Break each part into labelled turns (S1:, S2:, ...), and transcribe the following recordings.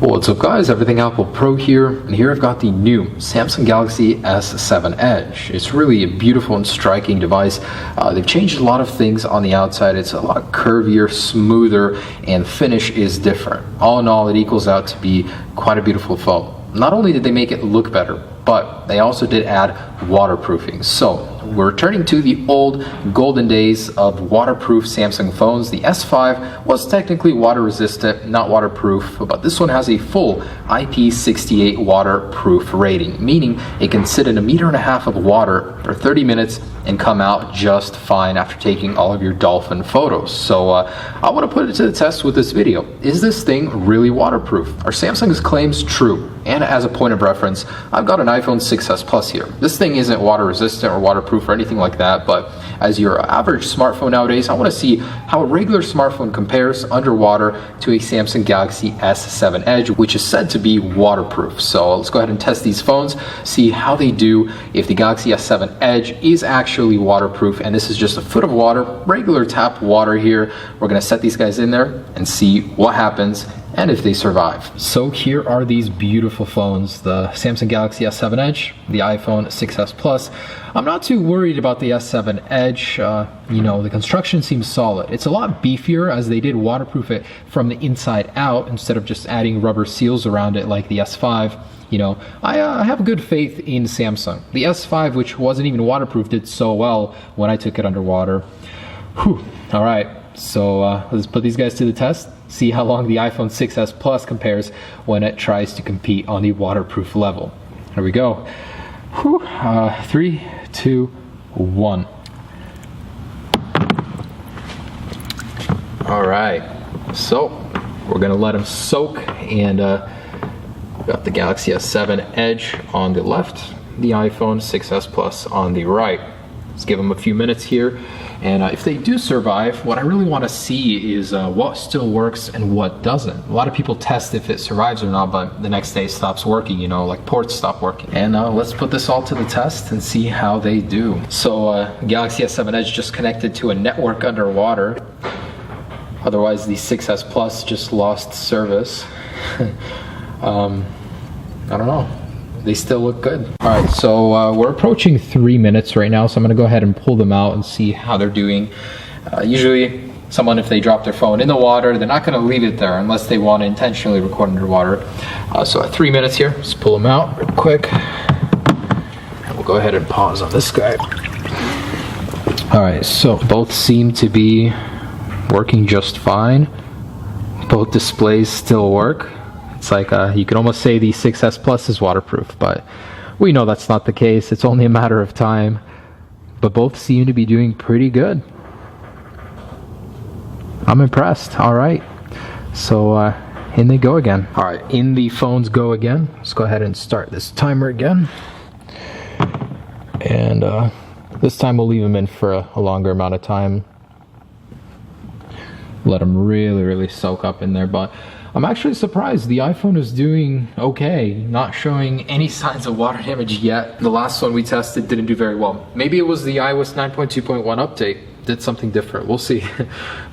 S1: What's up guys, Everything Apple Pro here, and here I've got the new Samsung Galaxy S7 Edge. It's really a beautiful and striking device. They've changed a lot of things on the outside. It's a lot curvier, smoother, and finish is different. All in all, it equals out to be quite a beautiful phone. Not only did they make it look better, but they also did add waterproofing. So we're returning to the old golden days of waterproof Samsung phones. The S5 was technically water resistant, not waterproof, but this one has a full IP68 waterproof rating, meaning it can sit in 1.5 meters of water for 30 minutes and come out just fine after taking all of your dolphin photos. So I want to put it to the test with this video. Is this thing really waterproof? Are Samsung's claims true? And as a point of reference, I've got an iPhone 6s Plus here. This thing isn't water resistant or waterproof or anything like that, but as your average smartphone nowadays, I want to see how a regular smartphone compares underwater to a Samsung Galaxy S7 Edge, which is said to be waterproof. So let's go ahead and test these phones, see how they do, if the Galaxy S7 Edge is actually waterproof. And this is just a foot of water, regular tap water here. We're going to set these guys in there and see what happens and if they survive. So here are these beautiful phones, the Samsung Galaxy S7 Edge, the iPhone 6s Plus. I'm not too worried about the S7 Edge. You know, the construction seems solid. It's a lot beefier as they did waterproof it from the inside out instead of just adding rubber seals around it like the S5. You know, I have good faith in Samsung. The S5, which wasn't even waterproof, did so well when I took it underwater. Whew. All right, so let's put these guys to the test. See how long the iPhone 6s Plus compares when it tries to compete on the waterproof level. Here we go. Whew. 3, 2, 1. All right, so we're gonna let them soak, and got the Galaxy S7 Edge on the left, the iPhone 6s Plus on the right. Let's give them a few minutes here, and if they do survive, what I really want to see is what still works and what doesn't. A lot of people test if it survives or not, but the next day it stops working, you know, like ports stop working. And let's put this all to the test and see how they do. So Galaxy S7 Edge just connected to a network underwater. Otherwise the 6s Plus just lost service. I don't know. They still look good. All right, so we're approaching 3 minutes right now, so I'm gonna go ahead and pull them out and see how they're doing. Usually, someone, if they drop their phone in the water, they're not gonna leave it there unless they want to intentionally record underwater. So at 3 minutes here, let's pull them out real quick. And we'll go ahead and pause on this guy. All right, so both seem to be working just fine. Both displays still work. It's like you could almost say the 6s Plus is waterproof, but we know that's not the case. It's only a matter of time. But both seem to be doing pretty good. I'm impressed. All right. So in they go again. All right, in the phones go again. Let's go ahead and start this timer again. And this time we'll leave them in for a longer amount of time. Let them really soak up in there. But I'm actually surprised the iPhone is doing okay, not showing any signs of water damage yet. The last one we tested didn't do very well. Maybe it was the iOS 9.2.1 update did something different, we'll see.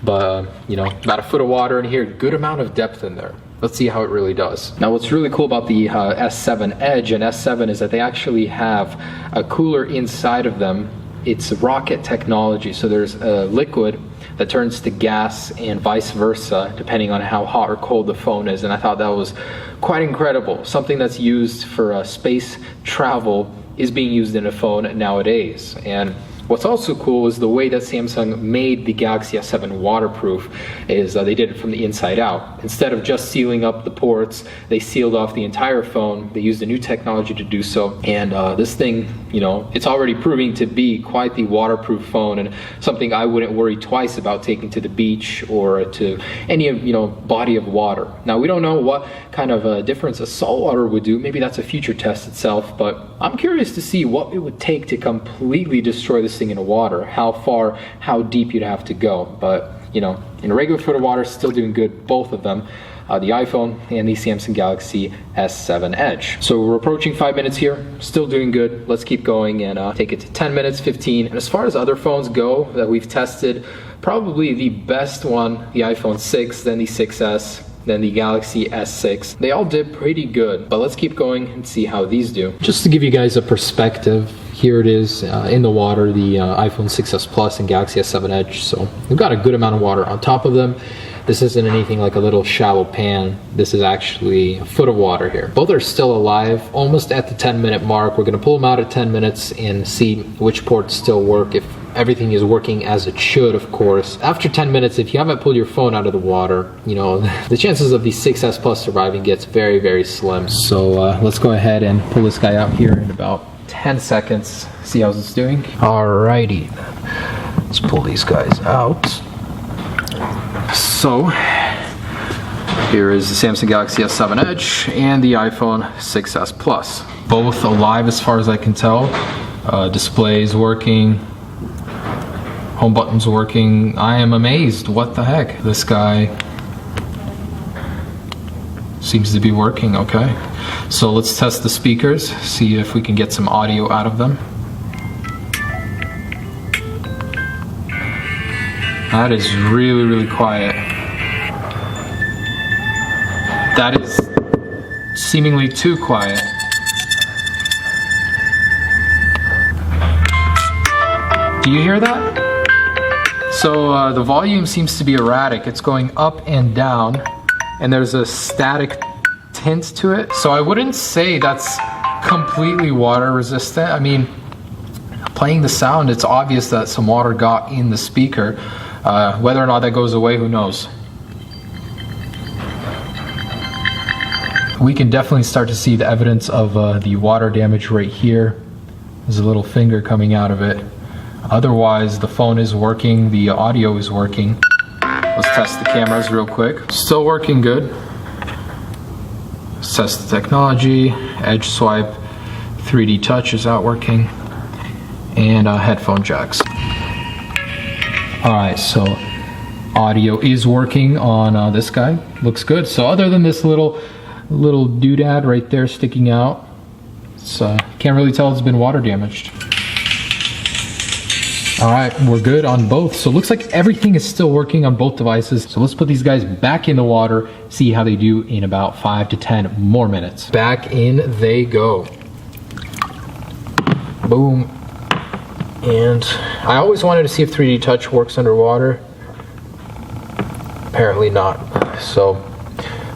S1: But you know, about a foot of water in here, good amount of depth in there. Let's see how it really does. Now what's really cool about the S7 Edge and S7 is that they actually have a cooler inside of them. It's rocket technology, so there's a liquid that turns to gas and vice versa depending on how hot or cold the phone is, and I thought that was quite incredible. Something that's used for space travel is being used in a phone nowadays. And what's also cool is the way that Samsung made the Galaxy S7 waterproof is they did it from the inside out. Instead of just sealing up the ports, they sealed off the entire phone. They used a new technology to do so. And this thing, you know, it's already proving to be quite the waterproof phone, and something I wouldn't worry twice about taking to the beach or to any, you know, body of water. Now we don't know what kind of difference a saltwater would do. Maybe that's a future test itself, but I'm curious to see what it would take to completely destroy this thing in the water, how far, how deep you'd have to go. But you know, in a regular foot of water, still doing good, both of them, the iPhone and the Samsung Galaxy S7 Edge. So we're approaching 5 minutes here, still doing good. Let's keep going and take it to 10 minutes, 15. And as far as other phones go that we've tested, probably the best one, the iPhone 6, then the 6s, then the Galaxy S6. They all did pretty good, but let's keep going and see how these do. Just to give you guys a perspective, here it is in the water, the iPhone 6s Plus and Galaxy S7 Edge. So we've got a good amount of water on top of them. This isn't anything like a little shallow pan. This is actually a foot of water here. Both are still alive, almost at the 10-minute mark. We're gonna pull them out at 10 minutes and see which ports still work, if everything is working as it should, of course. After 10 minutes, if you haven't pulled your phone out of the water, you know, the chances of the 6S Plus surviving gets very, very slim. So let's go ahead and pull this guy out here in about 10 seconds, see how it's doing. Alrighty, let's pull these guys out. So here is the Samsung Galaxy S7 Edge and the iPhone 6s Plus. Both alive as far as I can tell. Display is working, home button's working. I am amazed, what the heck? This guy seems to be working okay. So let's test the speakers, see if we can get some audio out of them. That is really, really quiet. That is seemingly too quiet. Do you hear that? So the volume seems to be erratic. It's going up and down, and there's a static tint to it. So I wouldn't say that's completely water resistant. I mean, playing the sound, it's obvious that some water got in the speaker. Whether or not that goes away, who knows? We can definitely start to see the evidence of the water damage right here. There's a little finger coming out of it. Otherwise, the phone is working, the audio is working. Let's test the cameras real quick. Still working good. Let's test the technology. Edge swipe, 3D touch is out working, and headphone jacks. Alright, so audio is working on this guy. Looks good. So other than this little doodad right there sticking out, can't really tell it's been water damaged. Alright, we're good on both. So it looks like everything is still working on both devices. So let's put these guys back in the water, see how they do in about 5 to 10 more minutes. Back in they go. Boom. And I always wanted to see if 3D touch works underwater. Apparently not. So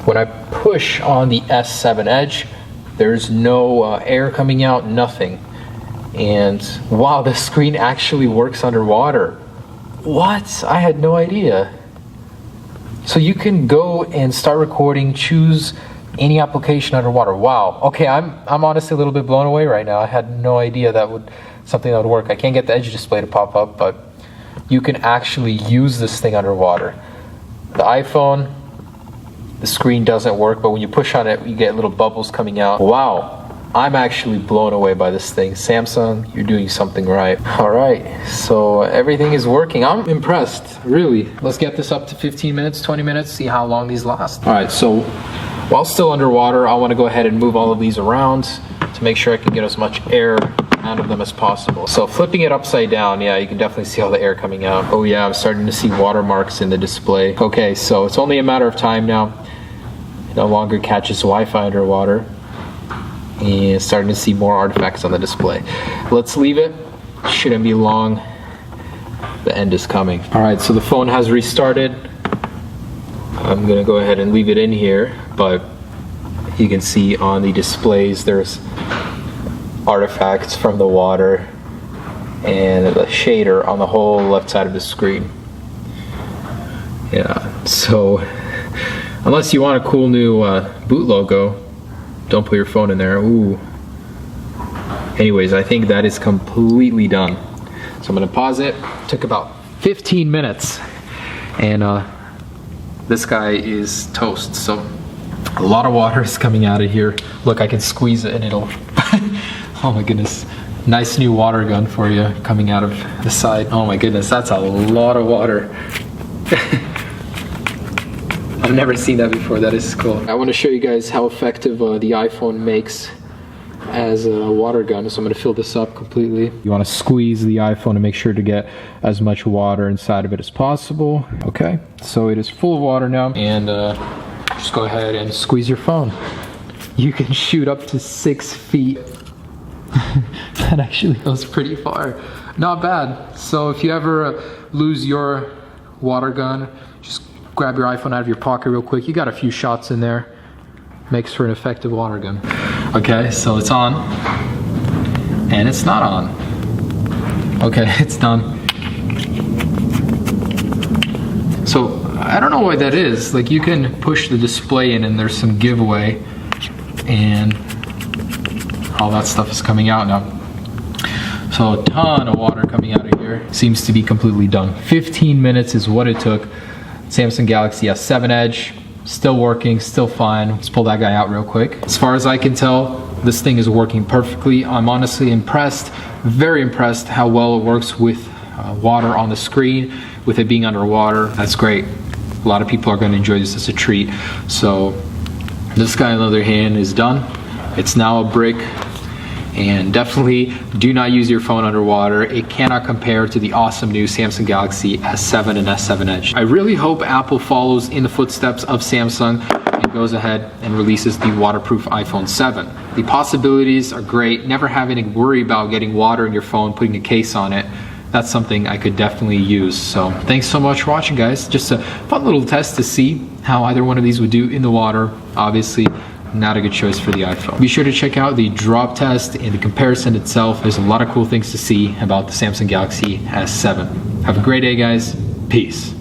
S1: when I push on the S7 Edge, there's no air coming out, nothing. And wow, the screen actually works underwater. What? I had no idea. So you can go and start recording, choose any application underwater. Wow. Okay, I'm honestly a little bit blown away right now. I had no idea that would something that would work. I can't get the Edge display to pop up, but you can actually use this thing underwater. The iPhone, the screen doesn't work, but when you push on it, you get little bubbles coming out. Wow, I'm actually blown away by this thing. Samsung, you're doing something right. All right, so everything is working. I'm impressed, really. Let's get this up to 15 minutes, 20 minutes, see how long these last. All right, so while still underwater, I want to go ahead and move all of these around to make sure I can get as much air out of them as possible. So flipping it upside down, yeah, you can definitely see all the air coming out. Oh yeah, I'm starting to see watermarks in the display. Okay, so it's only a matter of time now. It no longer catches Wi-Fi underwater. And starting to see more artifacts on the display. Let's leave it. Shouldn't be long. The end is coming. All right, so the phone has restarted. I'm gonna go ahead and leave it in here, but you can see on the displays there's artifacts from the water and the shader on the whole left side of the screen. Yeah, so unless you want a cool new boot logo, don't put your phone in there. Ooh. Anyways, I think that is completely done. So I'm gonna pause it. Took about 15 minutes, and this guy is toast. So a lot of water is coming out of here. Look, I can squeeze it and it'll oh my goodness. Nice new water gun for you coming out of the side. Oh my goodness, that's a lot of water. I've never seen that before. That is cool. I want to show you guys how effective the iPhone makes as a water gun. So I'm going to fill this up completely. You want to squeeze the iPhone to make sure to get as much water inside of it as possible. Okay, so it is full of water now, and just go ahead and squeeze your phone. You can shoot up to 6 feet. That actually goes pretty far. Not bad. So if you ever lose your water gun, just grab your iPhone out of your pocket real quick. You got a few shots in there. Makes for an effective water gun. Okay, so it's on. And it's not on. Okay, it's done. So I don't know why that is. Like, you can push the display in and there's some giveaway and all that stuff is coming out now. So a ton of water coming out of here. Seems to be completely done. 15 minutes is what it took. Samsung Galaxy S7 Edge, still working, still fine. Let's pull that guy out real quick. As far as I can tell, this thing is working perfectly. I'm honestly impressed, very impressed how well it works with water on the screen, with it being underwater. That's great. A lot of people are going to enjoy this as a treat. So this guy on the other hand is done. It's now a brick. And definitely do not use your phone underwater. It cannot compare to the awesome new Samsung Galaxy S7 and S7 Edge. I really hope Apple follows in the footsteps of Samsung and goes ahead and releases the waterproof iPhone 7. The possibilities are great. Never having to worry about getting water in your phone, putting a case on it. That's something I could definitely use. So thanks so much for watching, guys. Just a fun little test to see how either one of these would do in the water. Obviously, not a good choice for the iPhone. Be sure to check out the drop test and the comparison itself. There's a lot of cool things to see about the Samsung Galaxy S7. Have a great day, guys. Peace.